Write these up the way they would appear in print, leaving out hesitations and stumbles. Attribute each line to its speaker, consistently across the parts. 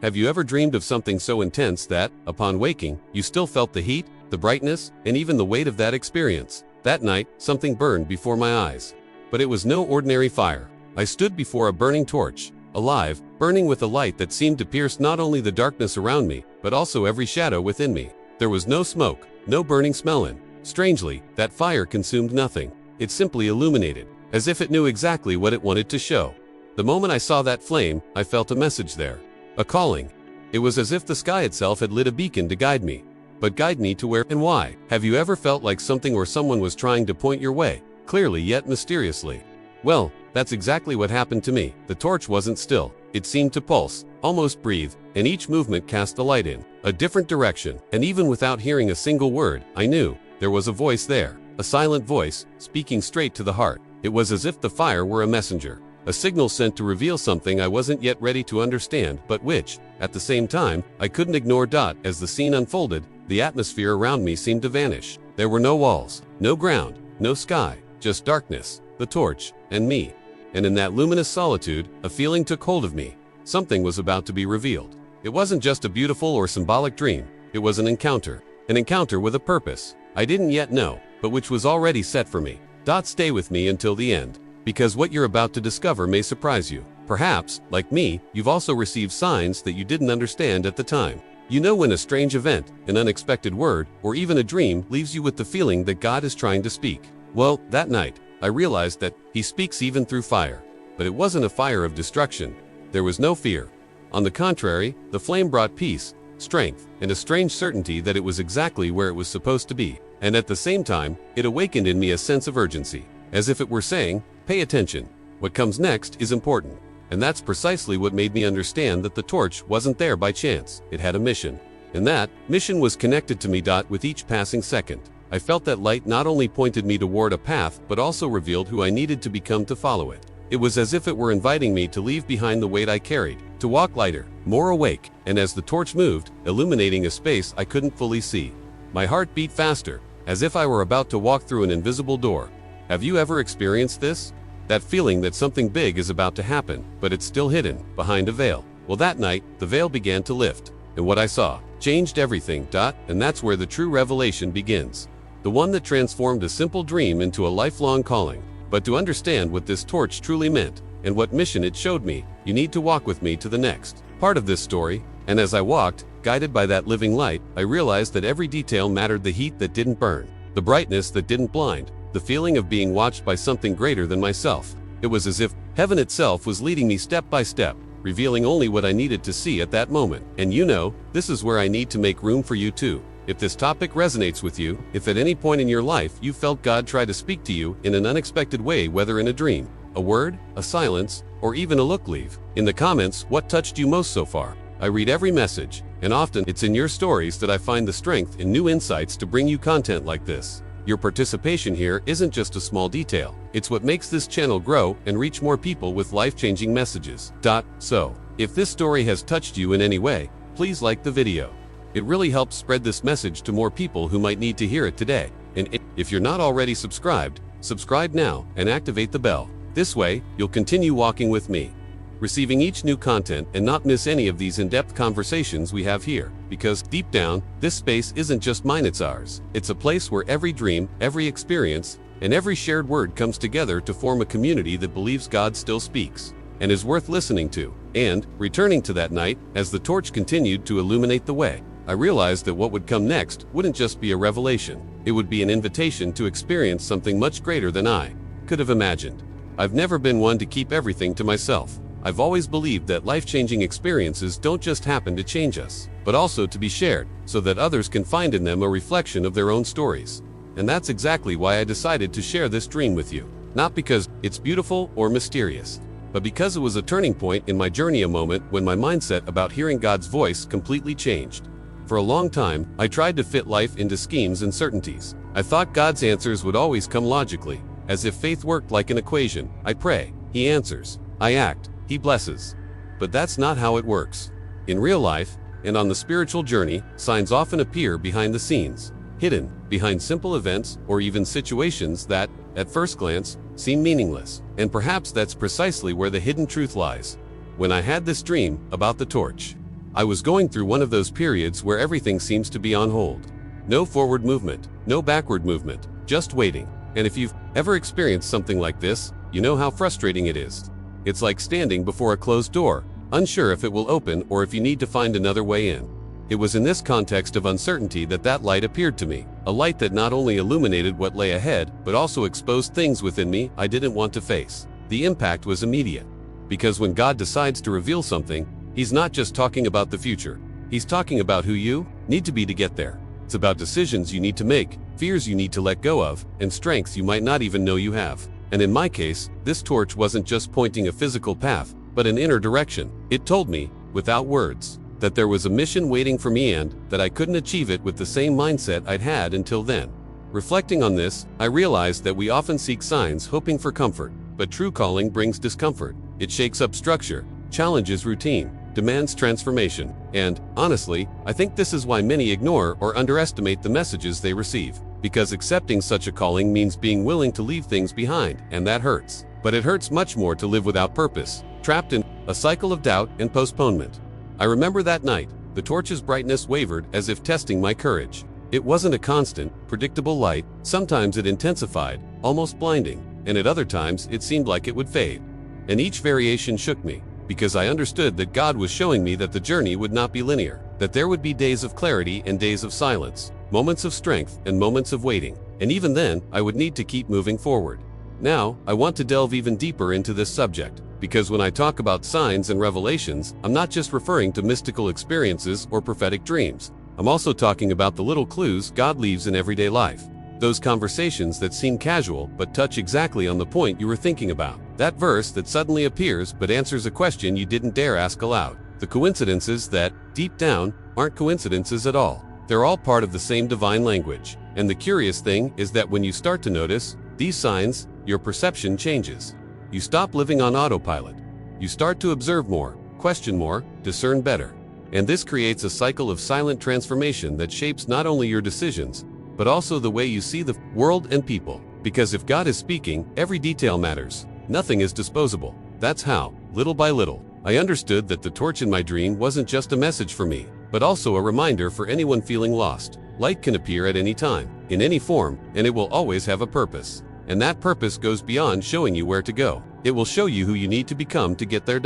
Speaker 1: Have you ever dreamed of something so intense that, upon waking, you still felt the heat, the brightness, and even the weight of that experience? That night, something burned before my eyes. But it was no ordinary fire. I stood before a burning torch, alive, burning with a light that seemed to pierce not only the darkness around me, but also every shadow within me. There was no smoke, no burning smell in. Strangely, that fire consumed nothing. It simply illuminated, as if it knew exactly what it wanted to show. The moment I saw that flame, I felt a message there. A calling. It was as if the sky itself had lit a beacon to guide me. But guide me to where and why? Have you ever felt like something or someone was trying to point your way, clearly yet mysteriously? Well, that's exactly what happened to me. The torch wasn't still. It seemed to pulse, almost breathe, and each movement cast the light in a different direction. And even without hearing a single word, I knew there was a voice there. A silent voice, speaking straight to the heart. It was as if the fire were a messenger. A signal sent to reveal something I wasn't yet ready to understand, but which, at the same time, I couldn't ignore. As the scene unfolded, the atmosphere around me seemed to vanish. There were no walls, no ground, no sky, just darkness, the torch, and me. And in that luminous solitude, a feeling took hold of me. Something was about to be revealed. It wasn't just a beautiful or symbolic dream. It was an encounter with a purpose I didn't yet know, but which was already set for me. Stay with me until the end, because what you're about to discover may surprise you. Perhaps, like me, you've also received signs that you didn't understand at the time. You know when a strange event, an unexpected word, or even a dream leaves you with the feeling that God is trying to speak. Well, that night, I realized that He speaks even through fire. But it wasn't a fire of destruction. There was no fear. On the contrary, the flame brought peace, strength, and a strange certainty that it was exactly where it was supposed to be. And at the same time, it awakened in me a sense of urgency, as if it were saying, pay attention. What comes next is important. And that's precisely what made me understand that the torch wasn't there by chance. It had a mission. And that mission was connected to me. With each passing second, I felt that light not only pointed me toward a path, but also revealed who I needed to become to follow it. It was as if it were inviting me to leave behind the weight I carried, to walk lighter, more awake. And as the torch moved, illuminating a space I couldn't fully see, my heart beat faster, as if I were about to walk through an invisible door. Have you ever experienced this? That feeling that something big is about to happen, but it's still hidden behind a veil. Well, that night, the veil began to lift, and what I saw changed everything. And that's where the true revelation begins. The one that transformed a simple dream into a lifelong calling. But to understand what this torch truly meant, and what mission it showed me, you need to walk with me to the next part of this story. And as I walked, guided by that living light, I realized that every detail mattered. The heat that didn't burn, the brightness that didn't blind, the feeling of being watched by something greater than myself. It was as if heaven itself was leading me step by step, revealing only what I needed to see at that moment. And you know, this is where I need to make room for you too. If this topic resonates with you, if at any point in your life you felt God try to speak to you in an unexpected way, whether in a dream, a word, a silence, or even a look, leave in the comments what touched you most so far. I read every message, and often it's in your stories that I find the strength and new insights to bring you content like this. Your participation here isn't just a small detail. It's what makes this channel grow and reach more people with life-changing messages. So, if this story has touched you in any way, please like the video. It really helps spread this message to more people who might need to hear it today. And if you're not already subscribed, subscribe now and activate the bell. This way, you'll continue walking with me, receiving each new content and not miss any of these in-depth conversations we have here. Because deep down, this space isn't just mine, it's ours. It's a place where every dream, every experience, and every shared word comes together to form a community that believes God still speaks and is worth listening to. And, returning to that night, as the torch continued to illuminate the way, I realized that what would come next wouldn't just be a revelation. It would be an invitation to experience something much greater than I could have imagined. I've never been one to keep everything to myself. I've always believed that life-changing experiences don't just happen to change us, but also to be shared, so that others can find in them a reflection of their own stories. And that's exactly why I decided to share this dream with you. Not because it's beautiful or mysterious, but because it was a turning point in my journey, a moment when my mindset about hearing God's voice completely changed. For a long time, I tried to fit life into schemes and certainties. I thought God's answers would always come logically, as if faith worked like an equation. I pray, He answers. I act, He blesses. But that's not how it works. In real life, and on the spiritual journey, signs often appear behind the scenes, hidden behind simple events or even situations that, at first glance, seem meaningless. And perhaps that's precisely where the hidden truth lies. When I had this dream about the torch, I was going through one of those periods where everything seems to be on hold. No forward movement, no backward movement, just waiting. And if you've ever experienced something like this, you know how frustrating it is. It's like standing before a closed door, unsure if it will open or if you need to find another way in. It was in this context of uncertainty that light appeared to me, a light that not only illuminated what lay ahead, but also exposed things within me I didn't want to face. The impact was immediate. Because when God decides to reveal something, He's not just talking about the future. He's talking about who you need to be to get there. It's about decisions you need to make, fears you need to let go of, and strengths you might not even know you have. And in my case, this torch wasn't just pointing a physical path, but an inner direction. It told me, without words, that there was a mission waiting for me and that I couldn't achieve it with the same mindset I'd had until then. Reflecting on this, I realized that we often seek signs hoping for comfort, but true calling brings discomfort. It shakes up structure, challenges routine, demands transformation, and, honestly, I think this is why many ignore or underestimate the messages they receive. Because accepting such a calling means being willing to leave things behind, and that hurts. But it hurts much more to live without purpose, trapped in a cycle of doubt and postponement. I remember that night, the torch's brightness wavered as if testing my courage. It wasn't a constant, predictable light. Sometimes it intensified, almost blinding, and at other times it seemed like it would fade. And each variation shook me, because I understood that God was showing me that the journey would not be linear, that there would be days of clarity and days of silence, moments of strength and moments of waiting, and even then, I would need to keep moving forward. Now, I want to delve even deeper into this subject, because when I talk about signs and revelations, I'm not just referring to mystical experiences or prophetic dreams. I'm also talking about the little clues God leaves in everyday life. Those conversations that seem casual but touch exactly on the point you were thinking about. That verse that suddenly appears but answers a question you didn't dare ask aloud. The coincidences that, deep down, aren't coincidences at all. They're all part of the same divine language. And the curious thing is that when you start to notice these signs, your perception changes. You stop living on autopilot. You start to observe more, question more, discern better. And this creates a cycle of silent transformation that shapes not only your decisions, but also the way you see the world and people. Because if God is speaking, every detail matters. Nothing is disposable. That's how, little by little, I understood that the torch in my dream wasn't just a message for me, but also a reminder for anyone feeling lost. Light can appear at any time, in any form, and it will always have a purpose. And that purpose goes beyond showing you where to go. It will show you who you need to become to get there.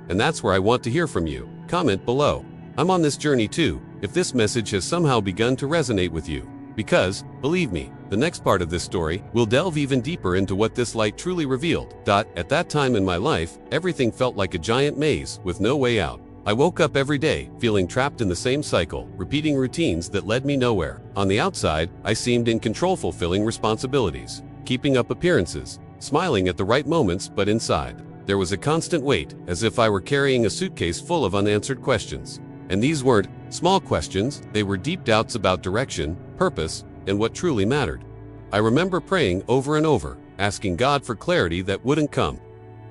Speaker 1: And that's where I want to hear from you. Comment below. I'm on this journey too, if this message has somehow begun to resonate with you. Because, believe me, the next part of this story will delve even deeper into what this light truly revealed. At that time in my life, everything felt like a giant maze with no way out. I woke up every day, feeling trapped in the same cycle, repeating routines that led me nowhere. On the outside, I seemed in control, fulfilling responsibilities, keeping up appearances, smiling at the right moments, but inside, there was a constant weight, as if I were carrying a suitcase full of unanswered questions. And these weren't small questions, they were deep doubts about direction, purpose, and what truly mattered. I remember praying over and over, asking God for clarity that wouldn't come.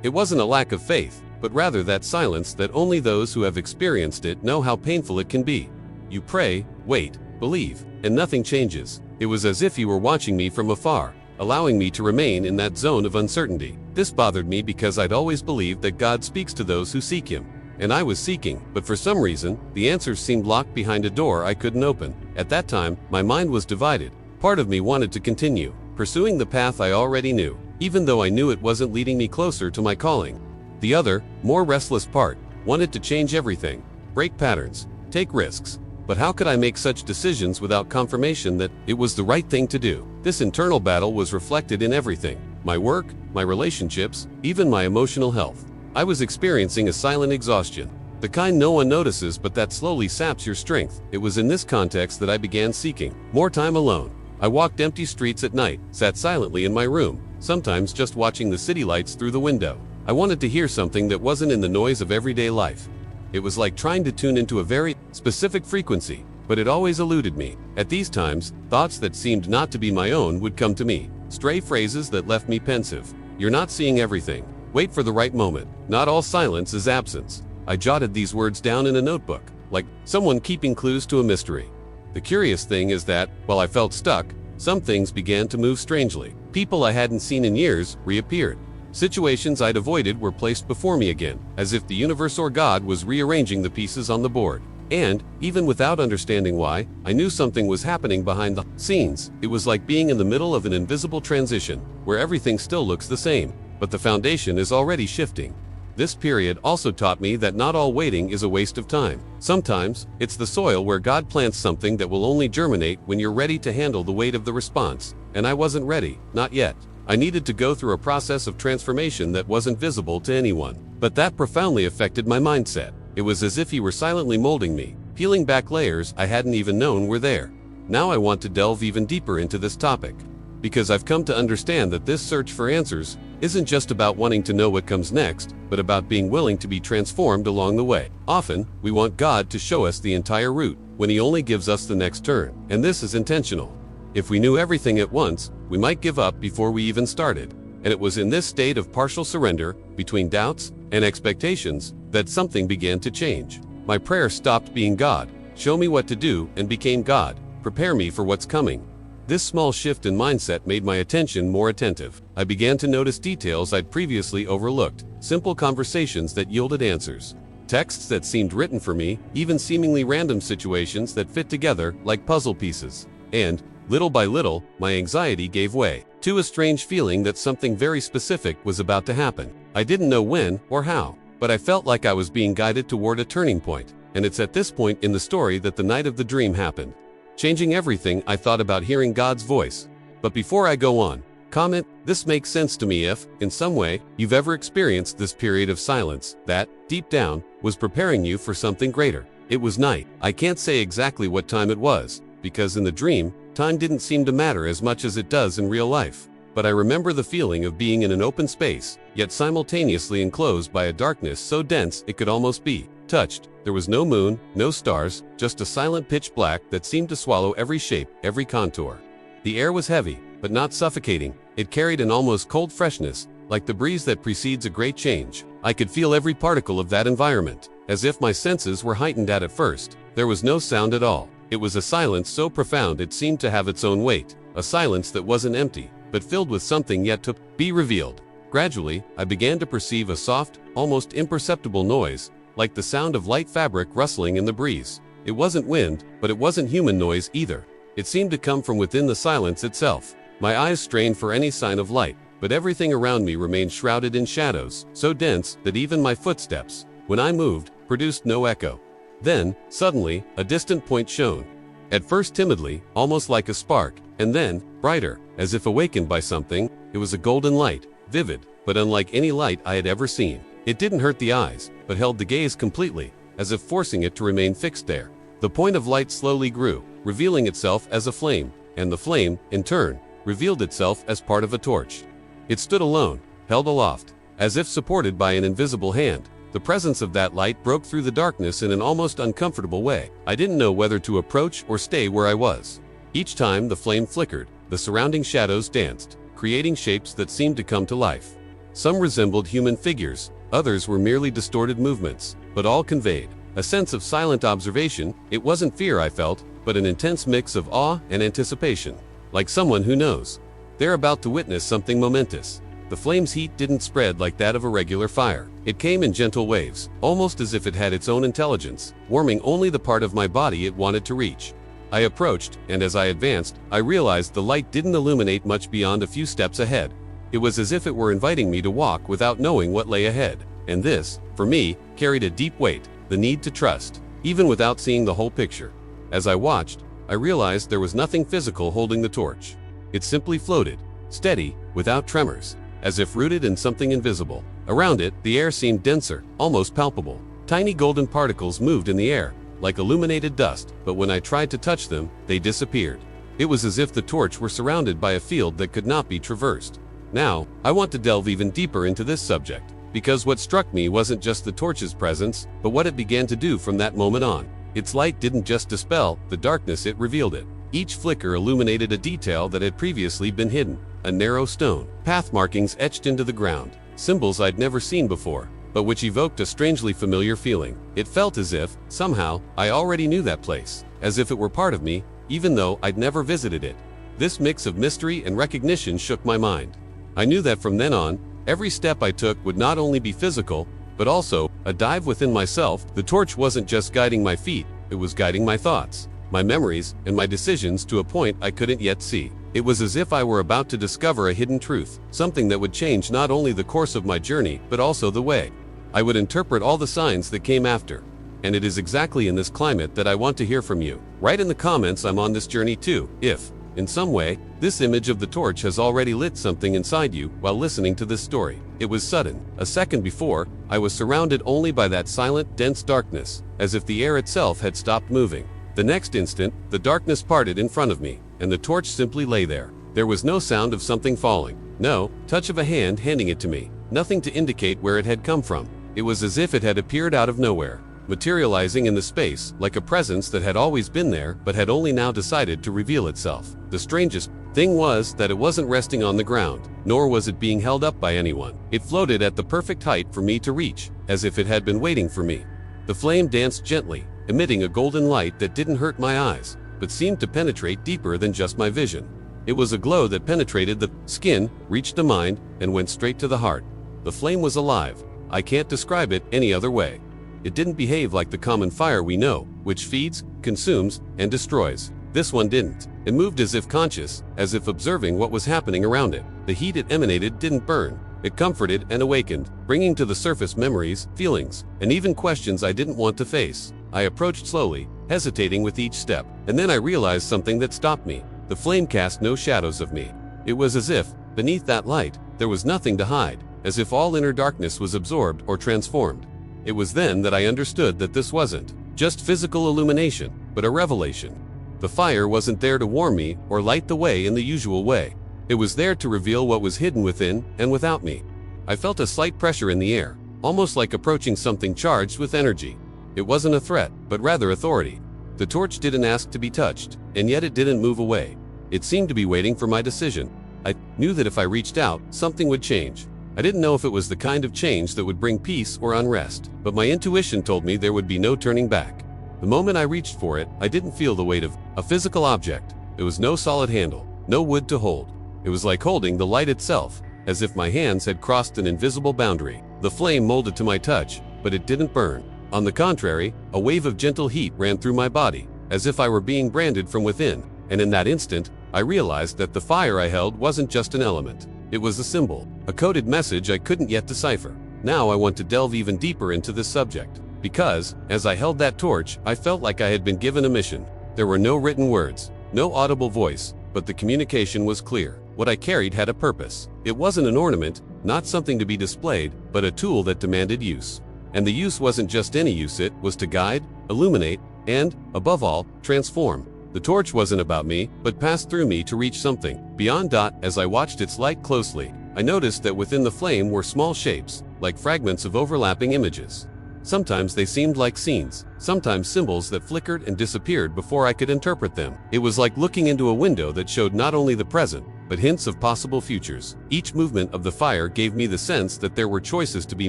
Speaker 1: It wasn't a lack of faith, but rather that silence that only those who have experienced it know how painful it can be. You pray, wait, believe, and nothing changes. It was as if He were watching me from afar, allowing me to remain in that zone of uncertainty. This bothered me because I'd always believed that God speaks to those who seek Him. And I was seeking, but for some reason, the answers seemed locked behind a door I couldn't open. At that time, my mind was divided. Part of me wanted to continue, pursuing the path I already knew, even though I knew it wasn't leading me closer to my calling. The other, more restless part, wanted to change everything, break patterns, take risks. But how could I make such decisions without confirmation that it was the right thing to do? This internal battle was reflected in everything: my work, my relationships, even my emotional health. I was experiencing a silent exhaustion, the kind no one notices but that slowly saps your strength. It was in this context that I began seeking more time alone. I walked empty streets at night, sat silently in my room, sometimes just watching the city lights through the window. I wanted to hear something that wasn't in the noise of everyday life. It was like trying to tune into a very specific frequency, but it always eluded me. At these times, thoughts that seemed not to be my own would come to me, stray phrases that left me pensive. You're not seeing everything. Wait for the right moment. Not all silence is absence. I jotted these words down in a notebook, like someone keeping clues to a mystery. The curious thing is that, while I felt stuck, some things began to move strangely. People I hadn't seen in years reappeared. Situations I'd avoided were placed before me again, as if the universe or God was rearranging the pieces on the board. And, even without understanding why, I knew something was happening behind the scenes. It was like being in the middle of an invisible transition, where everything still looks the same, but the foundation is already shifting. This period also taught me that not all waiting is a waste of time. Sometimes, it's the soil where God plants something that will only germinate when you're ready to handle the weight of the response. And I wasn't ready, not yet. I needed to go through a process of transformation that wasn't visible to anyone. But that profoundly affected my mindset. It was as if He were silently molding me, peeling back layers I hadn't even known were there. Now I want to delve even deeper into this topic, because I've come to understand that this search for answers isn't just about wanting to know what comes next, but about being willing to be transformed along the way. Often, we want God to show us the entire route, when He only gives us the next turn, and this is intentional. If we knew everything at once, we might give up before we even started. And it was in this state of partial surrender, between doubts and expectations, that something began to change. My prayer stopped being God, show me what to do, and became God, prepare me for what's coming. This small shift in mindset made my attention more attentive. I began to notice details I'd previously overlooked, simple conversations that yielded answers, texts that seemed written for me, even seemingly random situations that fit together like puzzle pieces. And, little by little, my anxiety gave way to a strange feeling that something very specific was about to happen. I didn't know when or how, but I felt like I was being guided toward a turning point. And it's at this point in the story that the night of the dream happened, changing everything I thought about hearing God's voice. But before I go on, comment, this makes sense to me if, in some way, you've ever experienced this period of silence that, deep down, was preparing you for something greater. It was night. I can't say exactly what time it was, because in the dream, time didn't seem to matter as much as it does in real life. But I remember the feeling of being in an open space, yet simultaneously enclosed by a darkness so dense it could almost be touched. There was no moon, no stars, just a silent pitch black that seemed to swallow every shape, every contour. The air was heavy, but not suffocating. It carried an almost cold freshness, like the breeze that precedes a great change. I could feel every particle of that environment, as if my senses were heightened at first. There was no sound at all. It was a silence so profound it seemed to have its own weight, a silence that wasn't empty, but filled with something yet to be revealed. Gradually, I began to perceive a soft, almost imperceptible noise, like the sound of light fabric rustling in the breeze. It wasn't wind, but it wasn't human noise either. It seemed to come from within the silence itself. My eyes strained for any sign of light, but everything around me remained shrouded in shadows, so dense that even my footsteps, when I moved, produced no echo. Then, suddenly, a distant point shone. At first timidly, almost like a spark, and then, brighter, as if awakened by something. It was a golden light, vivid, but unlike any light I had ever seen. It didn't hurt the eyes, but held the gaze completely, as if forcing it to remain fixed there. The point of light slowly grew, revealing itself as a flame, and the flame, in turn, revealed itself as part of a torch. It stood alone, held aloft, as if supported by an invisible hand. The presence of that light broke through the darkness in an almost uncomfortable way. I didn't know whether to approach or stay where I was. Each time the flame flickered, the surrounding shadows danced, creating shapes that seemed to come to life. Some resembled human figures, others were merely distorted movements, but all conveyed a sense of silent observation. It wasn't fear I felt, but an intense mix of awe and anticipation, like someone who knows they're about to witness something momentous. The flame's heat didn't spread like that of a regular fire. It came in gentle waves, almost as if it had its own intelligence, warming only the part of my body it wanted to reach. I approached, and as I advanced, I realized the light didn't illuminate much beyond a few steps ahead. It was as if it were inviting me to walk without knowing what lay ahead. And this, for me, carried a deep weight, the need to trust, even without seeing the whole picture. As I watched, I realized there was nothing physical holding the torch. It simply floated, steady, without tremors, as if rooted in something invisible. Around it, the air seemed denser, almost palpable. Tiny golden particles moved in the air, like illuminated dust, but when I tried to touch them, they disappeared. It was as if the torch were surrounded by a field that could not be traversed. Now, I want to delve even deeper into this subject, because what struck me wasn't just the torch's presence, but what it began to do from that moment on. Its light didn't just dispel the darkness, it revealed it. Each flicker illuminated a detail that had previously been hidden. A narrow stone, path markings etched into the ground, symbols I'd never seen before, but which evoked a strangely familiar feeling. It felt as if, somehow, I already knew that place, as if it were part of me, even though I'd never visited it. This mix of mystery and recognition shook my mind. I knew that from then on, Every step I took would not only be physical, but also a dive within myself. The torch wasn't just guiding my feet, it was guiding my thoughts, my memories, and my decisions to a point I couldn't yet see. It was as if I were about to discover a hidden truth, something that would change not only the course of my journey, but also the way I would interpret all the signs that came after. And it is exactly in this climate that I want to hear from you. Write in the comments, I'm on this journey too, if, in some way, this image of the torch has already lit something inside you while listening to this story. It was sudden. A second before, I was surrounded only by that silent, dense darkness, as if the air itself had stopped moving. The next instant, the darkness parted in front of me, and the torch simply lay there. There was no sound of something falling, no touch of a hand handing it to me, nothing to indicate where it had come from. It was as if it had appeared out of nowhere, materializing in the space like a presence that had always been there but had only now decided to reveal itself. The strangest thing was that it wasn't resting on the ground, nor was it being held up by anyone. It floated at the perfect height for me to reach, as if it had been waiting for me. The flame danced gently, emitting a golden light that didn't hurt my eyes, but seemed to penetrate deeper than just my vision. It was a glow that penetrated the skin, reached the mind, and went straight to the heart. The flame was alive. I can't describe it any other way. It didn't behave like the common fire we know, which feeds, consumes, and destroys. This one didn't. It moved as if conscious, as if observing what was happening around it. The heat it emanated didn't burn. It comforted and awakened, bringing to the surface memories, feelings, and even questions I didn't want to face. I approached slowly, hesitating with each step, and then I realized something that stopped me. The flame cast no shadows of me. It was as if, beneath that light, there was nothing to hide, as if all inner darkness was absorbed or transformed. It was then that I understood that this wasn't just physical illumination, but a revelation. The fire wasn't there to warm me or light the way in the usual way. It was there to reveal what was hidden within and without me. I felt a slight pressure in the air, almost like approaching something charged with energy. It wasn't a threat, but rather authority. The torch didn't ask to be touched, and yet it didn't move away. It seemed to be waiting for my decision. I knew that if I reached out, something would change. I didn't know if it was the kind of change that would bring peace or unrest, but my intuition told me there would be no turning back. The moment I reached for it, I didn't feel the weight of a physical object. There was no solid handle, no wood to hold. It was like holding the light itself, as if my hands had crossed an invisible boundary. The flame molded to my touch, but it didn't burn. On the contrary, a wave of gentle heat ran through my body, as if I were being branded from within, and in that instant, I realized that the fire I held wasn't just an element. It was a symbol, a coded message I couldn't yet decipher. Now I want to delve even deeper into this subject, because, as I held that torch, I felt like I had been given a mission. There were no written words, no audible voice, but the communication was clear. What I carried had a purpose. It wasn't an ornament, not something to be displayed, but a tool that demanded use. And the use wasn't just any use, it was to guide, illuminate, and, above all, transform. The torch wasn't about me, but passed through me to reach something beyond. As I watched its light closely, I noticed that within the flame were small shapes, like fragments of overlapping images. Sometimes they seemed like scenes, sometimes symbols that flickered and disappeared before I could interpret them. It was like looking into a window that showed not only the present, but hints of possible futures. Each movement of the fire gave me the sense that there were choices to be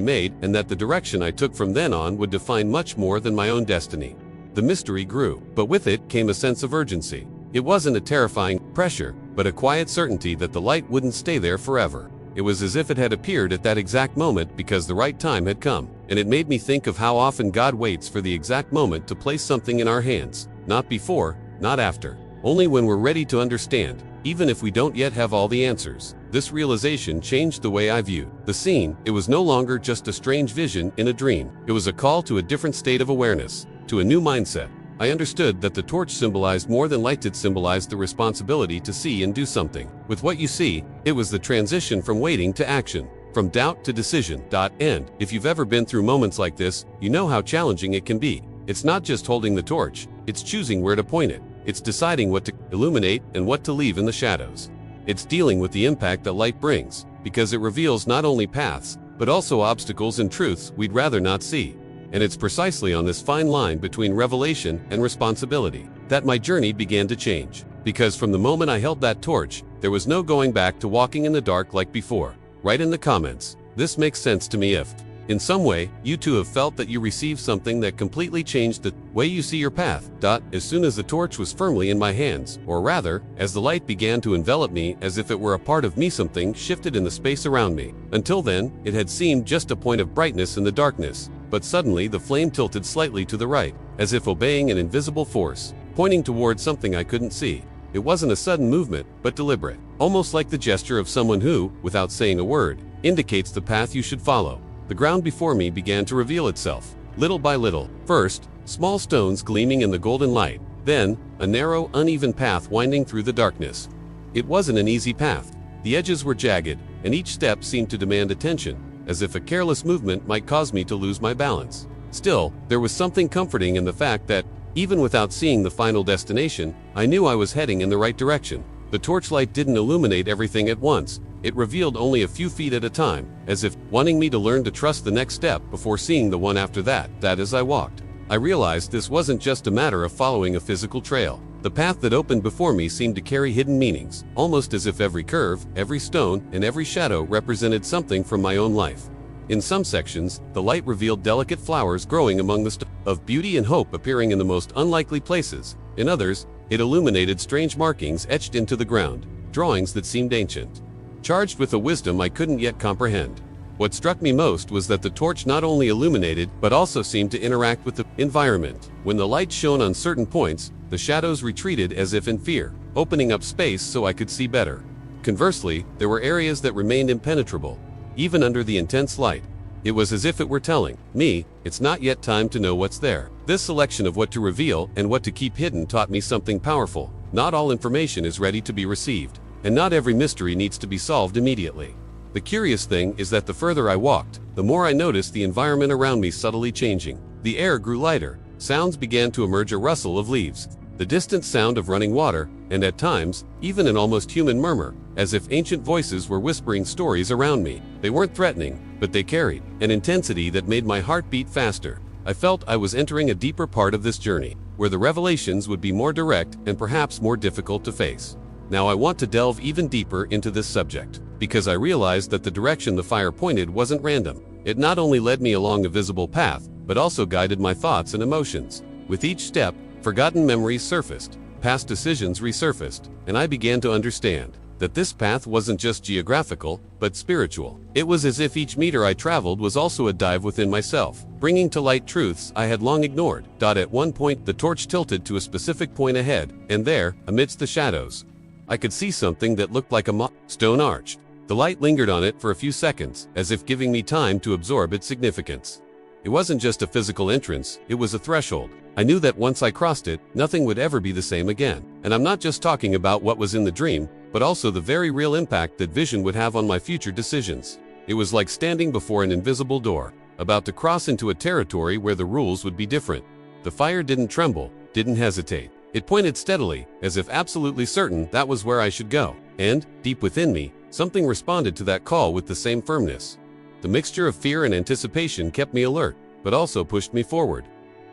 Speaker 1: made and that the direction I took from then on would define much more than my own destiny. The mystery grew, but with it came a sense of urgency. It wasn't a terrifying pressure, but a quiet certainty that the light wouldn't stay there forever. It was as if it had appeared at that exact moment because the right time had come, and it made me think of how often God waits for the exact moment to place something in our hands, not before, not after, only when we're ready to understand, even if we don't yet have all the answers. This realization changed the way I viewed the scene. It was no longer just a strange vision in a dream. It was a call to a different state of awareness, to a new mindset. I understood that the torch symbolized more than light. It symbolized the responsibility to see and do something. With what you see, it was the transition from waiting to action, from doubt to decision. And if you've ever been through moments like this, you know how challenging it can be. It's not just holding the torch, it's choosing where to point it. It's deciding what to illuminate and what to leave in the shadows. It's dealing with the impact that light brings, because it reveals not only paths, but also obstacles and truths we'd rather not see. And it's precisely on this fine line between revelation and responsibility that my journey began to change. Because from the moment I held that torch, there was no going back to walking in the dark like before. Write in the comments, this makes sense to me if. In some way, you too have felt that you received something that completely changed the way you see your path. As soon as the torch was firmly in my hands, or rather, as the light began to envelop me as if it were a part of me, something shifted in the space around me. Until then, it had seemed just a point of brightness in the darkness, but suddenly the flame tilted slightly to the right, as if obeying an invisible force, pointing toward something I couldn't see. It wasn't a sudden movement, but deliberate, almost like the gesture of someone who, without saying a word, indicates the path you should follow. The ground before me began to reveal itself, little by little. First, small stones gleaming in the golden light, then, a narrow, uneven path winding through the darkness. It wasn't an easy path. The edges were jagged, and each step seemed to demand attention, as if a careless movement might cause me to lose my balance. Still, there was something comforting in the fact that, even without seeing the final destination, I knew I was heading in the right direction. The torchlight didn't illuminate everything at once. It revealed only a few feet at a time, as if wanting me to learn to trust the next step before seeing the one after that. As I walked, I realized this wasn't just a matter of following a physical trail. The path that opened before me seemed to carry hidden meanings, almost as if every curve, every stone, and every shadow represented something from my own life. In some sections, the light revealed delicate flowers growing among the stones, of beauty and hope appearing in the most unlikely places. In others, it illuminated strange markings etched into the ground, drawings that seemed ancient, charged with a wisdom I couldn't yet comprehend. What struck me most was that the torch not only illuminated but also seemed to interact with the environment. When the light shone on certain points, the shadows retreated as if in fear, opening up space so I could see better. Conversely, there were areas that remained impenetrable, even under the intense light. It was as if it were telling me, it's not yet time to know what's there. This selection of what to reveal and what to keep hidden taught me something powerful. Not all information is ready to be received, and not every mystery needs to be solved immediately. The curious thing is that the further I walked, the more I noticed the environment around me subtly changing. The air grew lighter, sounds began to emerge, a rustle of leaves, the distant sound of running water, and at times, even an almost human murmur, as if ancient voices were whispering stories around me. They weren't threatening, but they carried an intensity that made my heart beat faster. I felt I was entering a deeper part of this journey, where the revelations would be more direct and perhaps more difficult to face. Now I want to delve even deeper into this subject, because I realized that the direction the fire pointed wasn't random. It not only led me along a visible path, but also guided my thoughts and emotions. With each step, forgotten memories surfaced, past decisions resurfaced, and I began to understand that this path wasn't just geographical, but spiritual. It was as if each meter I traveled was also a dive within myself, bringing to light truths I had long ignored. At one point, the torch tilted to a specific point ahead, and there, amidst the shadows, I could see something that looked like a stone arch. The light lingered on it for a few seconds, as if giving me time to absorb its significance. It wasn't just a physical entrance, it was a threshold. I knew that once I crossed it, nothing would ever be the same again. And I'm not just talking about what was in the dream, but also the very real impact that vision would have on my future decisions. It was like standing before an invisible door, about to cross into a territory where the rules would be different. The fire didn't tremble, didn't hesitate. It pointed steadily, as if absolutely certain that was where I should go. And, deep within me, something responded to that call with the same firmness. The mixture of fear and anticipation kept me alert, but also pushed me forward.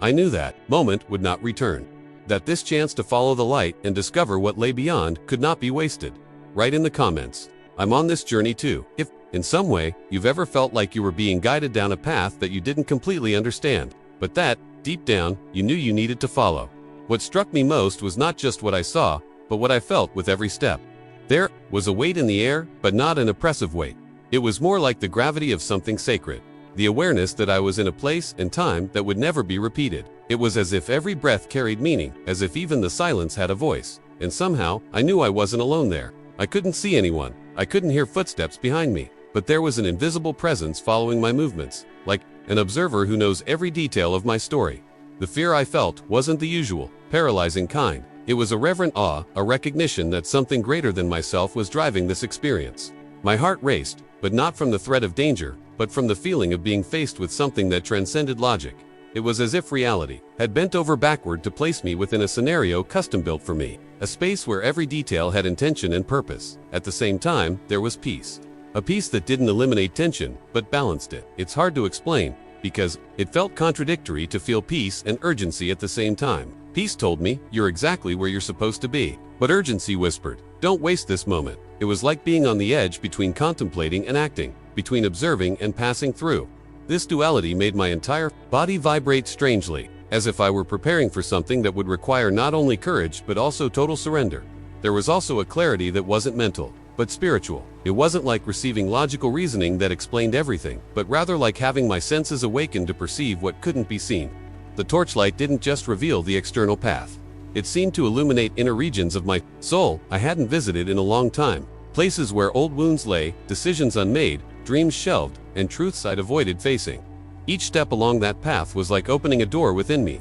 Speaker 1: I knew that moment would not return. That this chance to follow the light and discover what lay beyond could not be wasted. Write in the comments, I'm on this journey too. If, in some way, you've ever felt like you were being guided down a path that you didn't completely understand, but that, deep down, you knew you needed to follow. What struck me most was not just what I saw, but what I felt with every step. There was a weight in the air, but not an oppressive weight. It was more like the gravity of something sacred. The awareness that I was in a place and time that would never be repeated. It was as if every breath carried meaning, as if even the silence had a voice. And somehow, I knew I wasn't alone there. I couldn't see anyone. I couldn't hear footsteps behind me. But there was an invisible presence following my movements, like an observer who knows every detail of my story. The fear I felt wasn't the usual, paralyzing kind. It was a reverent awe, a recognition that something greater than myself was driving this experience. My heart raced, but not from the threat of danger, but from the feeling of being faced with something that transcended logic. It was as if reality had bent over backward to place me within a scenario custom-built for me, a space where every detail had intention and purpose. At the same time, there was peace. A peace that didn't eliminate tension, but balanced it. It's hard to explain, because it felt contradictory to feel peace and urgency at the same time. Peace told me, you're exactly where you're supposed to be. But urgency whispered, don't waste this moment. It was like being on the edge between contemplating and acting, between observing and passing through. This duality made my entire body vibrate strangely, as if I were preparing for something that would require not only courage but also total surrender. There was also a clarity that wasn't mental, but spiritual. It wasn't like receiving logical reasoning that explained everything, but rather like having my senses awakened to perceive what couldn't be seen. The torchlight didn't just reveal the external path. It seemed to illuminate inner regions of my soul I hadn't visited in a long time. Places where old wounds lay, decisions unmade, dreams shelved, and truths I'd avoided facing. Each step along that path was like opening a door within me.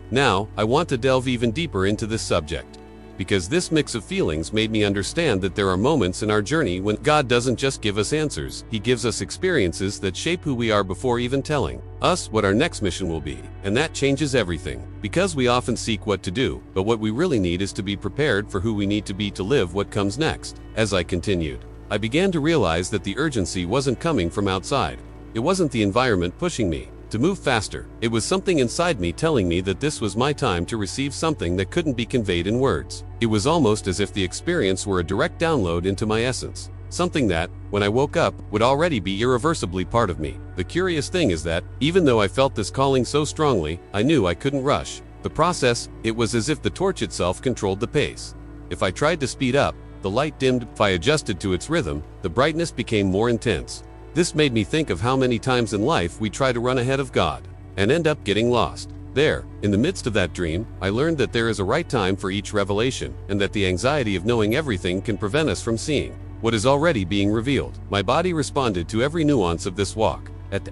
Speaker 1: Now, I want to delve even deeper into this subject, because this mix of feelings made me understand that there are moments in our journey when God doesn't just give us answers, He gives us experiences that shape who we are before even telling us what our next mission will be. And that changes everything, because we often seek what to do, but what we really need is to be prepared for who we need to be to live what comes next. As I continued, I began to realize that the urgency wasn't coming from outside. It wasn't the environment pushing me to move faster. It was something inside me telling me that this was my time to receive something that couldn't be conveyed in words. It was almost as if the experience were a direct download into my essence. Something that, when I woke up, would already be irreversibly part of me. The curious thing is that, even though I felt this calling so strongly, I knew I couldn't rush the process. It was as if the torch itself controlled the pace. If I tried to speed up, the light dimmed. If I adjusted to its rhythm, the brightness became more intense. This made me think of how many times in life we try to run ahead of God and end up getting lost. There, in the midst of that dream, I learned that there is a right time for each revelation, and that the anxiety of knowing everything can prevent us from seeing what is already being revealed. My body responded to every nuance of this walk. At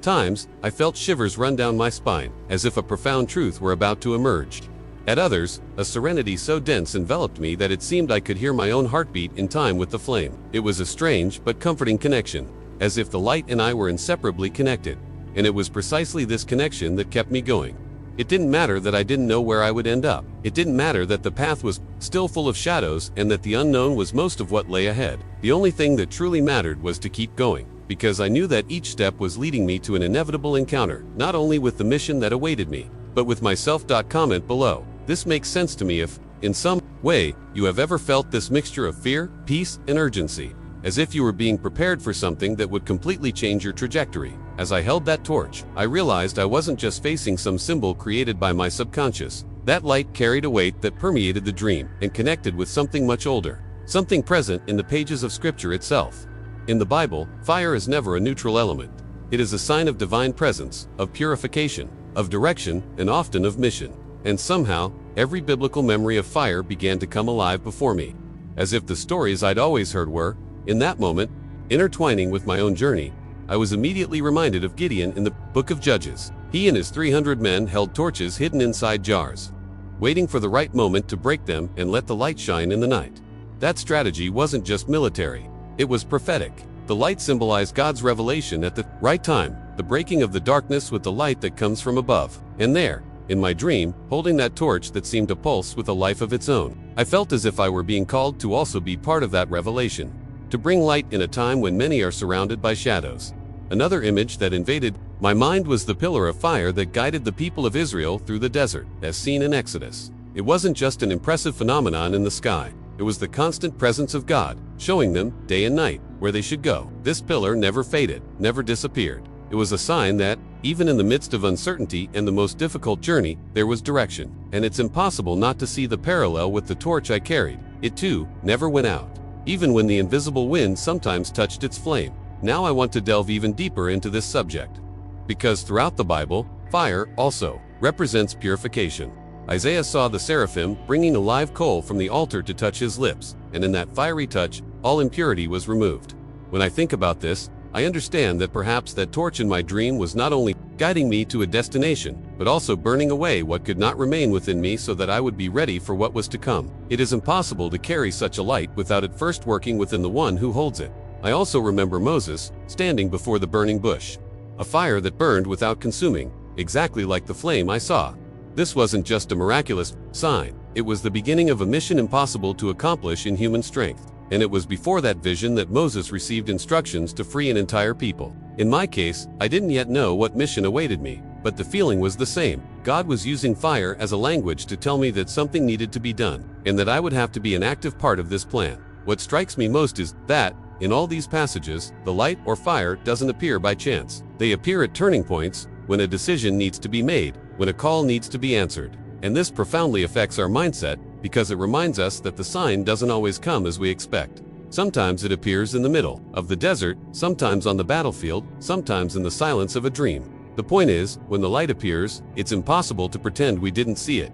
Speaker 1: times, I felt shivers run down my spine, as if a profound truth were about to emerge. At others, a serenity so dense enveloped me that it seemed I could hear my own heartbeat in time with the flame. It was a strange but comforting connection, as if the light and I were inseparably connected, and it was precisely this connection that kept me going. It didn't matter that I didn't know where I would end up. It didn't matter that the path was still full of shadows and that the unknown was most of what lay ahead. The only thing that truly mattered was to keep going, because I knew that each step was leading me to an inevitable encounter, not only with the mission that awaited me, but with myself. Comment below. This makes sense to me if, in some way, you have ever felt this mixture of fear, peace, and urgency, as if you were being prepared for something that would completely change your trajectory. As I held that torch, I realized I wasn't just facing some symbol created by my subconscious. That light carried a weight that permeated the dream and connected with something much older, something present in the pages of Scripture itself. In the Bible, fire is never a neutral element. It is a sign of divine presence, of purification, of direction, and often of mission. And somehow, every biblical memory of fire began to come alive before me, as if the stories I'd always heard were, in that moment, intertwining with my own journey. I was immediately reminded of Gideon in the book of Judges. He and his 300 men held torches hidden inside jars, waiting for the right moment to break them and let the light shine in the night. That strategy wasn't just military, it was prophetic. The light symbolized God's revelation at the right time, the breaking of the darkness with the light that comes from above. And there, in my dream, holding that torch that seemed to pulse with a life of its own, I felt as if I were being called to also be part of that revelation, to bring light in a time when many are surrounded by shadows. Another image that invaded my mind was the pillar of fire that guided the people of Israel through the desert, as seen in Exodus. It wasn't just an impressive phenomenon in the sky. It was the constant presence of God, showing them, day and night, where they should go. This pillar never faded, never disappeared. It was a sign that, even in the midst of uncertainty and the most difficult journey, there was direction. And it's impossible not to see the parallel with the torch I carried. It too, never went out, even when the invisible wind sometimes touched its flame. Now I want to delve even deeper into this subject, because throughout the Bible, fire also represents purification. Isaiah saw the seraphim bringing a live coal from the altar to touch his lips, and in that fiery touch, all impurity was removed. When I think about this, I understand that perhaps that torch in my dream was not only guiding me to a destination, but also burning away what could not remain within me so that I would be ready for what was to come. It is impossible to carry such a light without it first working within the one who holds it. I also remember Moses standing before the burning bush, a fire that burned without consuming, exactly like the flame I saw. This wasn't just a miraculous sign, it was the beginning of a mission impossible to accomplish in human strength. And it was before that vision that Moses received instructions to free an entire people. In my case, I didn't yet know what mission awaited me, but the feeling was the same. God was using fire as a language to tell me that something needed to be done, and that I would have to be an active part of this plan. What strikes me most is that, in all these passages, the light or fire doesn't appear by chance. They appear at turning points, when a decision needs to be made, when a call needs to be answered. And this profoundly affects our mindset, because it reminds us that the sign doesn't always come as we expect. Sometimes it appears in the middle of the desert, sometimes on the battlefield, sometimes in the silence of a dream. The point is, when the light appears, it's impossible to pretend we didn't see it.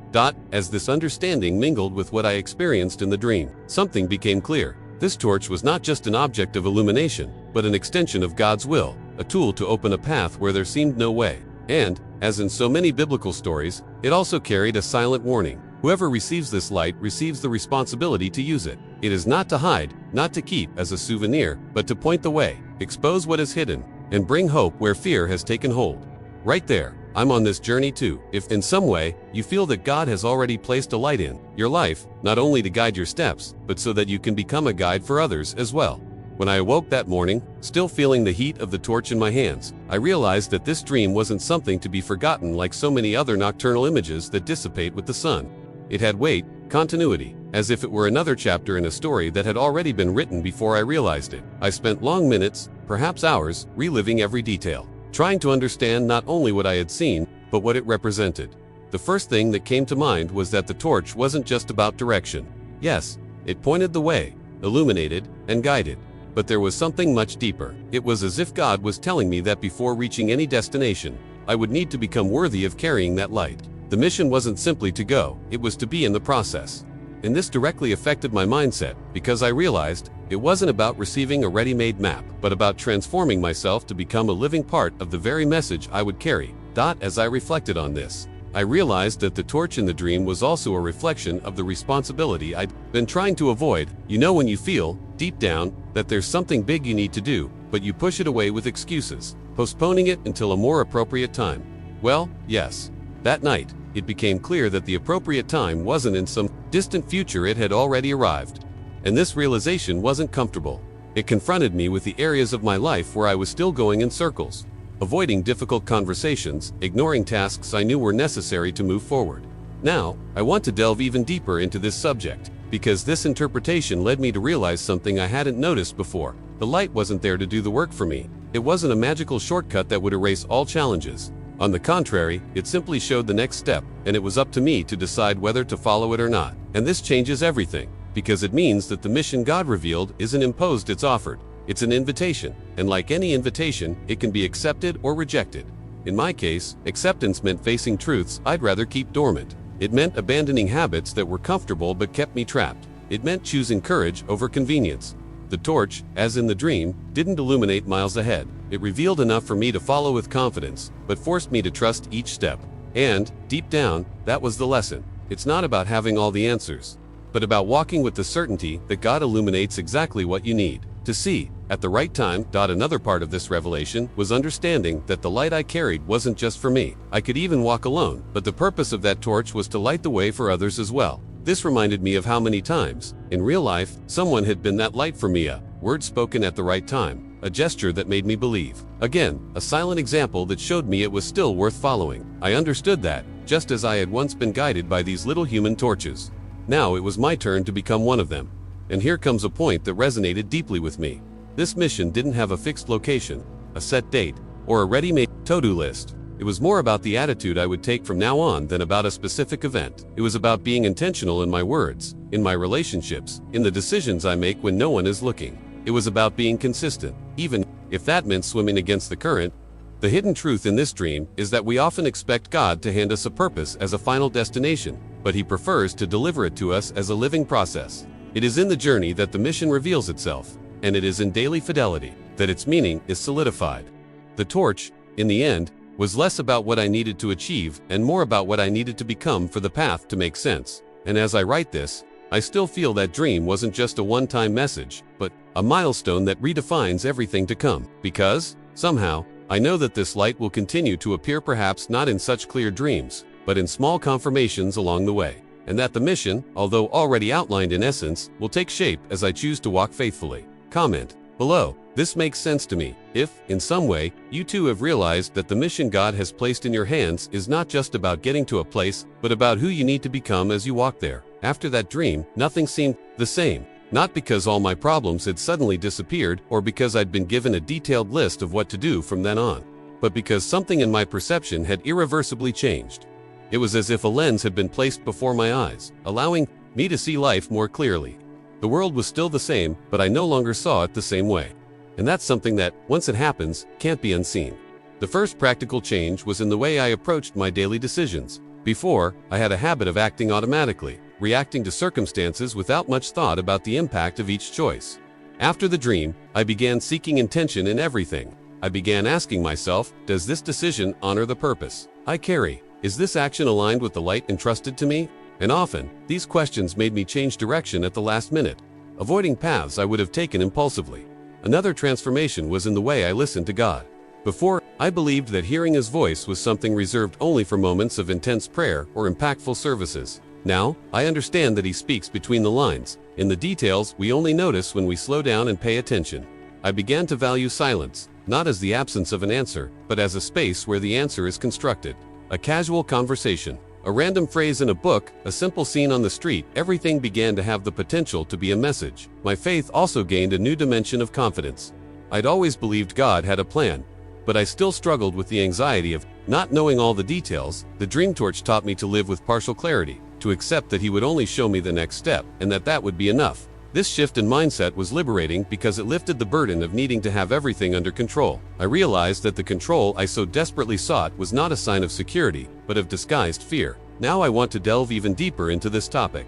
Speaker 1: As this understanding mingled with what I experienced in the dream, something became clear. This torch was not just an object of illumination, but an extension of God's will, a tool to open a path where there seemed no way. And, as in so many biblical stories, it also carried a silent warning. Whoever receives this light receives the responsibility to use it. It is not to hide, not to keep as a souvenir, but to point the way, expose what is hidden, and bring hope where fear has taken hold. Right there, I'm on this journey too. If in some way you feel that God has already placed a light in your life, not only to guide your steps, but so that you can become a guide for others as well. When I awoke that morning, still feeling the heat of the torch in my hands, I realized that this dream wasn't something to be forgotten like so many other nocturnal images that dissipate with the sun. It had weight, continuity, as if it were another chapter in a story that had already been written before I realized it. I spent long minutes, perhaps hours, reliving every detail, trying to understand not only what I had seen, but what it represented. The first thing that came to mind was that the torch wasn't just about direction. Yes, it pointed the way, illuminated, and guided. But there was something much deeper. It was as if God was telling me that before reaching any destination, I would need to become worthy of carrying that light. The mission wasn't simply to go, it was to be in the process. And this directly affected my mindset, because I realized it wasn't about receiving a ready-made map, but about transforming myself to become a living part of the very message I would carry. As I reflected on this, I realized that the torch in the dream was also a reflection of the responsibility I'd been trying to avoid. You know when you feel, deep down, that there's something big you need to do, but you push it away with excuses, postponing it until a more appropriate time. Well, yes. That night, it became clear that the appropriate time wasn't in some distant future, it had already arrived. And this realization wasn't comfortable. It confronted me with the areas of my life where I was still going in circles, avoiding difficult conversations, ignoring tasks I knew were necessary to move forward. Now, I want to delve even deeper into this subject, because this interpretation led me to realize something I hadn't noticed before. The light wasn't there to do the work for me. It wasn't a magical shortcut that would erase all challenges. On the contrary, it simply showed the next step, and it was up to me to decide whether to follow it or not. And this changes everything, because it means that the mission God revealed isn't imposed, it's offered. It's an invitation, and like any invitation, it can be accepted or rejected. In my case, acceptance meant facing truths I'd rather keep dormant. It meant abandoning habits that were comfortable but kept me trapped. It meant choosing courage over convenience. The torch, as in the dream, didn't illuminate miles ahead. It revealed enough for me to follow with confidence, but forced me to trust each step. And, deep down, that was the lesson. It's not about having all the answers, but about walking with the certainty that God illuminates exactly what you need to see at the right time. Another part of this revelation was understanding that the light I carried wasn't just for me. I could even walk alone, but the purpose of that torch was to light the way for others as well. This reminded me of how many times, in real life, someone had been that light for me, a word spoken at the right time, a gesture that made me believe. Again, a silent example that showed me it was still worth following. I understood that, just as I had once been guided by these little human torches. Now it was my turn to become one of them. And here comes a point that resonated deeply with me. This mission didn't have a fixed location, a set date, or a ready-made to-do list. It was more about the attitude I would take from now on than about a specific event. It was about being intentional in my words, in my relationships, in the decisions I make when no one is looking. It was about being consistent, even if that meant swimming against the current. The hidden truth in this dream is that we often expect God to hand us a purpose as a final destination, but He prefers to deliver it to us as a living process. It is in the journey that the mission reveals itself, and it is in daily fidelity that its meaning is solidified. The torch, in the end, was less about what I needed to achieve and more about what I needed to become for the path to make sense. And as I write this, I still feel that dream wasn't just a one-time message, but a milestone that redefines everything to come. Because, somehow, I know that this light will continue to appear, perhaps not in such clear dreams, but in small confirmations along the way. And that the mission, although already outlined in essence, will take shape as I choose to walk faithfully. Comment below. This makes sense to me. If, in some way, you too have realized that the mission God has placed in your hands is not just about getting to a place, but about who you need to become as you walk there. After that dream, nothing seemed the same. Not because all my problems had suddenly disappeared or because I'd been given a detailed list of what to do from then on, but because something in my perception had irreversibly changed. It was as if a lens had been placed before my eyes, allowing me to see life more clearly. The world was still the same, but I no longer saw it the same way. And that's something that, once it happens, can't be unseen. The first practical change was in the way I approached my daily decisions. Before, I had a habit of acting automatically, reacting to circumstances without much thought about the impact of each choice. After the dream, I began seeking intention in everything. I began asking myself, does this decision honor the purpose I carry? Is this action aligned with the light entrusted to me? And often, these questions made me change direction at the last minute, avoiding paths I would have taken impulsively. Another transformation was in the way I listened to God. Before, I believed that hearing His voice was something reserved only for moments of intense prayer or impactful services. Now, I understand that He speaks between the lines, in the details we only notice when we slow down and pay attention. I began to value silence, not as the absence of an answer, but as a space where the answer is constructed. A casual conversation, a random phrase in a book, a simple scene on the street, everything began to have the potential to be a message. My faith also gained a new dimension of confidence. I'd always believed God had a plan, but I still struggled with the anxiety of not knowing all the details. The dream torch taught me to live with partial clarity, to accept that He would only show me the next step, and that would be enough. This shift in mindset was liberating because it lifted the burden of needing to have everything under control. I realized that the control I so desperately sought was not a sign of security, but of disguised fear. Now I want to delve even deeper into this topic,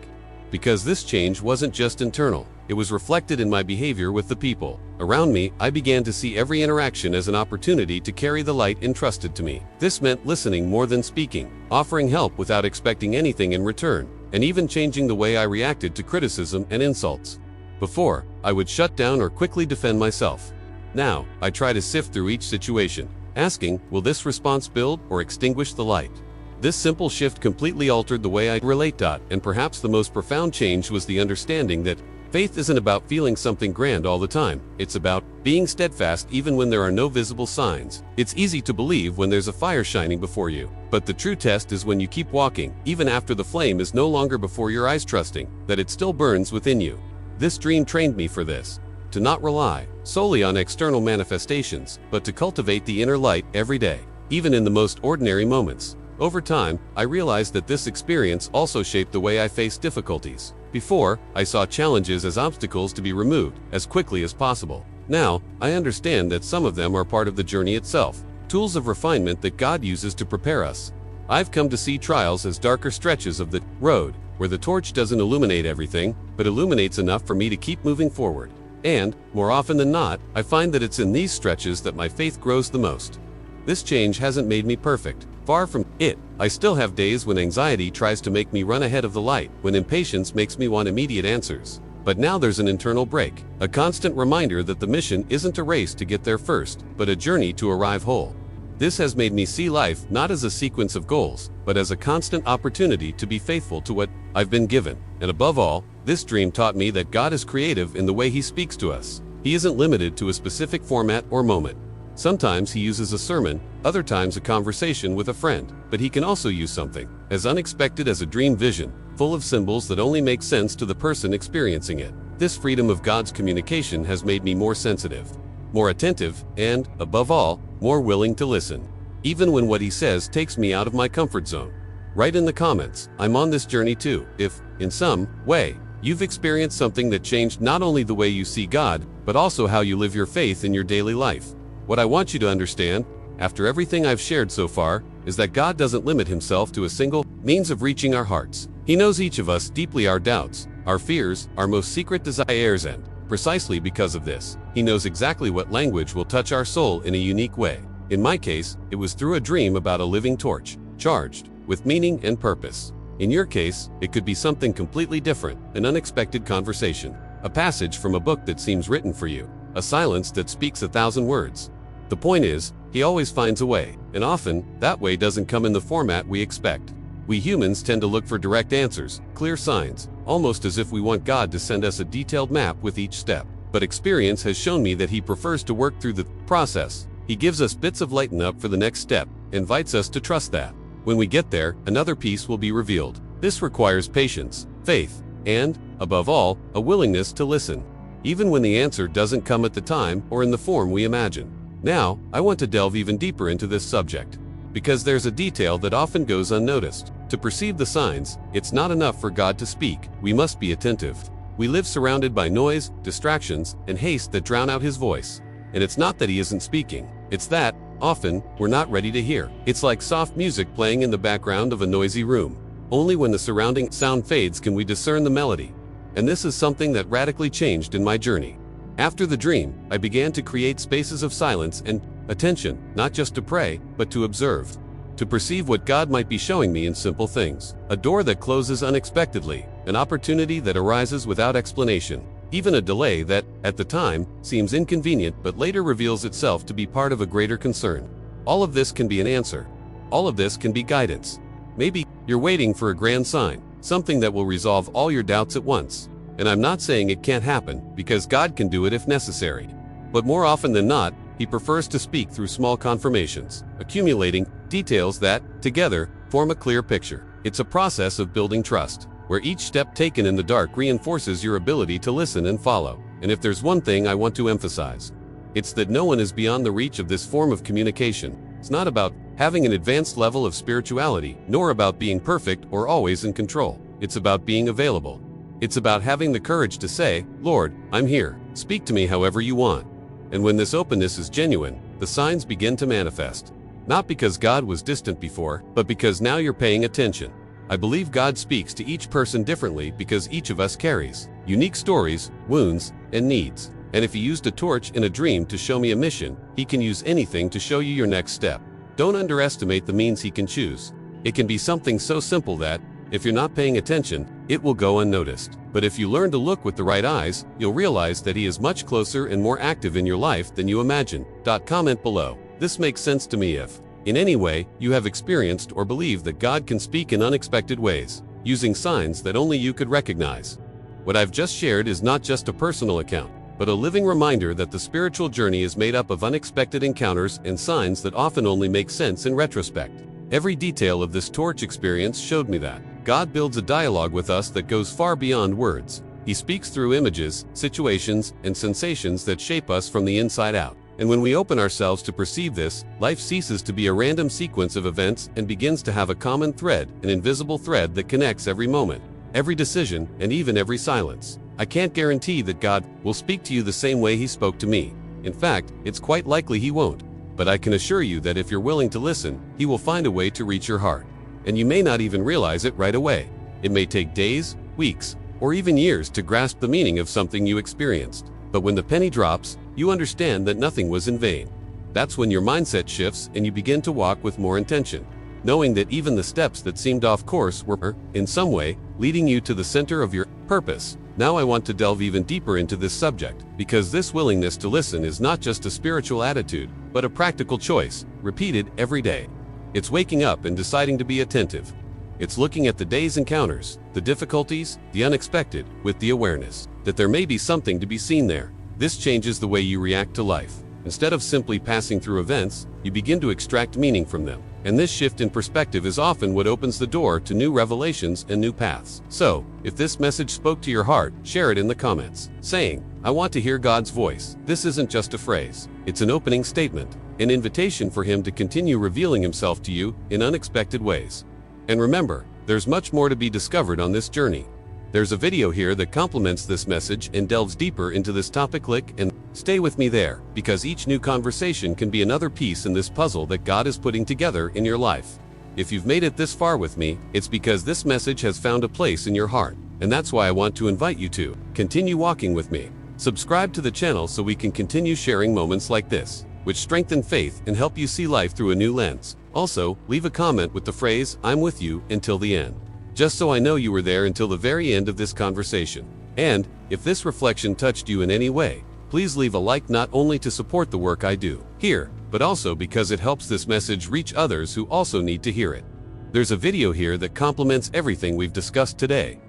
Speaker 1: because this change wasn't just internal. It was reflected in my behavior with the people around me. I began to see every interaction as an opportunity to carry the light entrusted to me. This meant listening more than speaking, offering help without expecting anything in return, and even changing the way I reacted to criticism and insults. Before, I would shut down or quickly defend myself. Now, I try to sift through each situation, asking, will this response build or extinguish the light? This simple shift completely altered the way I relate. And perhaps the most profound change was the understanding that faith isn't about feeling something grand all the time. It's about being steadfast even when there are no visible signs. It's easy to believe when there's a fire shining before you, but the true test is when you keep walking, even after the flame is no longer before your eyes, trusting that it still burns within you. This dream trained me for this, to not rely solely on external manifestations, but to cultivate the inner light every day, even in the most ordinary moments. Over time, I realized that this experience also shaped the way I faced difficulties. Before, I saw challenges as obstacles to be removed as quickly as possible. Now, I understand that some of them are part of the journey itself, tools of refinement that God uses to prepare us. I've come to see trials as darker stretches of the road, where the torch doesn't illuminate everything, but illuminates enough for me to keep moving forward. And, more often than not, I find that it's in these stretches that my faith grows the most. This change hasn't made me perfect. Far from it. I still have days when anxiety tries to make me run ahead of the light, when impatience makes me want immediate answers. But now there's an internal break, a constant reminder that the mission isn't a race to get there first, but a journey to arrive whole. This has made me see life not as a sequence of goals, but as a constant opportunity to be faithful to what I've been given. And above all, this dream taught me that God is creative in the way He speaks to us. He isn't limited to a specific format or moment. Sometimes He uses a sermon, other times a conversation with a friend, but He can also use something as unexpected as a dream vision, full of symbols that only make sense to the person experiencing it. This freedom of God's communication has made me more sensitive, more attentive, and, above all, more willing to listen, even when what He says takes me out of my comfort zone. Write in the comments, I'm on this journey too, if, in some way, you've experienced something that changed not only the way you see God, but also how you live your faith in your daily life. What I want you to understand, after everything I've shared so far, is that God doesn't limit Himself to a single means of reaching our hearts. He knows each of us deeply, our doubts, our fears, our most secret desires, and, precisely because of this, He knows exactly what language will touch our soul in a unique way. In my case, it was through a dream about a living torch, charged with meaning and purpose. In your case, it could be something completely different, an unexpected conversation, a passage from a book that seems written for you, a silence that speaks 1,000 words. The point is, He always finds a way, and often, that way doesn't come in the format we expect. We humans tend to look for direct answers, clear signs, almost as if we want God to send us a detailed map with each step. But experience has shown me that He prefers to work through the process. He gives us bits of lighten up for the next step, invites us to trust that when we get there, another piece will be revealed. This requires patience, faith, and Above all, a willingness to listen, even when the answer doesn't come at the time or in the form we imagine. Now, I want to delve even deeper into this subject, because there's a detail that often goes unnoticed. To perceive the signs, it's not enough for God to speak, we must be attentive. We live surrounded by noise, distractions, and haste that drown out his voice. And it's not that he isn't speaking, it's that, often, we're not ready to hear. It's like soft music playing in the background of a noisy room. Only when the surrounding sound fades can we discern the melody. And this is something that radically changed in my journey. After the dream, I began to create spaces of silence and attention, not just to pray, but to observe. To perceive what God might be showing me in simple things. A door that closes unexpectedly, an opportunity that arises without explanation, even a delay that, at the time, seems inconvenient but later reveals itself to be part of a greater concern. All of this can be an answer. All of this can be guidance. Maybe you're waiting for a grand sign, something that will resolve all your doubts at once. And I'm not saying it can't happen, because God can do it if necessary. But more often than not, he prefers to speak through small confirmations, accumulating details that, together, form a clear picture. It's a process of building trust, where each step taken in the dark reinforces your ability to listen and follow. And if there's one thing I want to emphasize, it's that no one is beyond the reach of this form of communication. It's not about having an advanced level of spirituality, nor about being perfect or always in control. It's about being available. It's about having the courage to say, Lord, I'm here. Speak to me however you want. And when this openness is genuine, the signs begin to manifest. Not because God was distant before, but because now you're paying attention. I believe God speaks to each person differently because each of us carries unique stories, wounds, and needs. And if he used a torch in a dream to show me a mission, he can use anything to show you your next step. Don't underestimate the means he can choose. It can be something so simple that, if you're not paying attention, it will go unnoticed. But if you learn to look with the right eyes, you'll realize that he is much closer and more active in your life than you imagine. Comment below. This makes sense to me if, in any way, you have experienced or believe that God can speak in unexpected ways, using signs that only you could recognize. What I've just shared is not just a personal account, but a living reminder that the spiritual journey is made up of unexpected encounters and signs that often only make sense in retrospect. Every detail of this torch experience showed me that God builds a dialogue with us that goes far beyond words. He speaks through images, situations, and sensations that shape us from the inside out. And when we open ourselves to perceive this, life ceases to be a random sequence of events and begins to have a common thread, an invisible thread that connects every moment, every decision, and even every silence. I can't guarantee that God will speak to you the same way he spoke to me. In fact, it's quite likely he won't. But I can assure you that if you're willing to listen, he will find a way to reach your heart. And you may not even realize it right away. It may take days, weeks, or even years to grasp the meaning of something you experienced. But when the penny drops, you understand that nothing was in vain. That's when your mindset shifts and you begin to walk with more intention, knowing that even the steps that seemed off course were, in some way, leading you to the center of your purpose. Now I want to delve even deeper into this subject, because this willingness to listen is not just a spiritual attitude, but a practical choice, repeated every day. It's waking up and deciding to be attentive. It's looking at the day's encounters, the difficulties, the unexpected, with the awareness that there may be something to be seen there. This changes the way you react to life. Instead of simply passing through events, you begin to extract meaning from them. And this shift in perspective is often what opens the door to new revelations and new paths. So, if this message spoke to your heart, share it in the comments, saying, I want to hear God's voice. This isn't just a phrase. It's an opening statement, an invitation for him to continue revealing himself to you in unexpected ways. And remember, there's much more to be discovered on this journey. There's a video here that complements this message and delves deeper into this topic. Click and stay with me there, because each new conversation can be another piece in this puzzle that God is putting together in your life. If you've made it this far with me, it's because this message has found a place in your heart. And that's why I want to invite you to continue walking with me. Subscribe to the channel so we can continue sharing moments like this, which strengthen faith and help you see life through a new lens. Also, leave a comment with the phrase, I'm with you, until the end. Just so I know you were there until the very end of this conversation. And, if this reflection touched you in any way, please leave a like, not only to support the work I do here, but also because it helps this message reach others who also need to hear it. There's a video here that complements everything we've discussed today.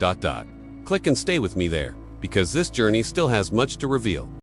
Speaker 1: Click and stay with me there, because this journey still has much to reveal.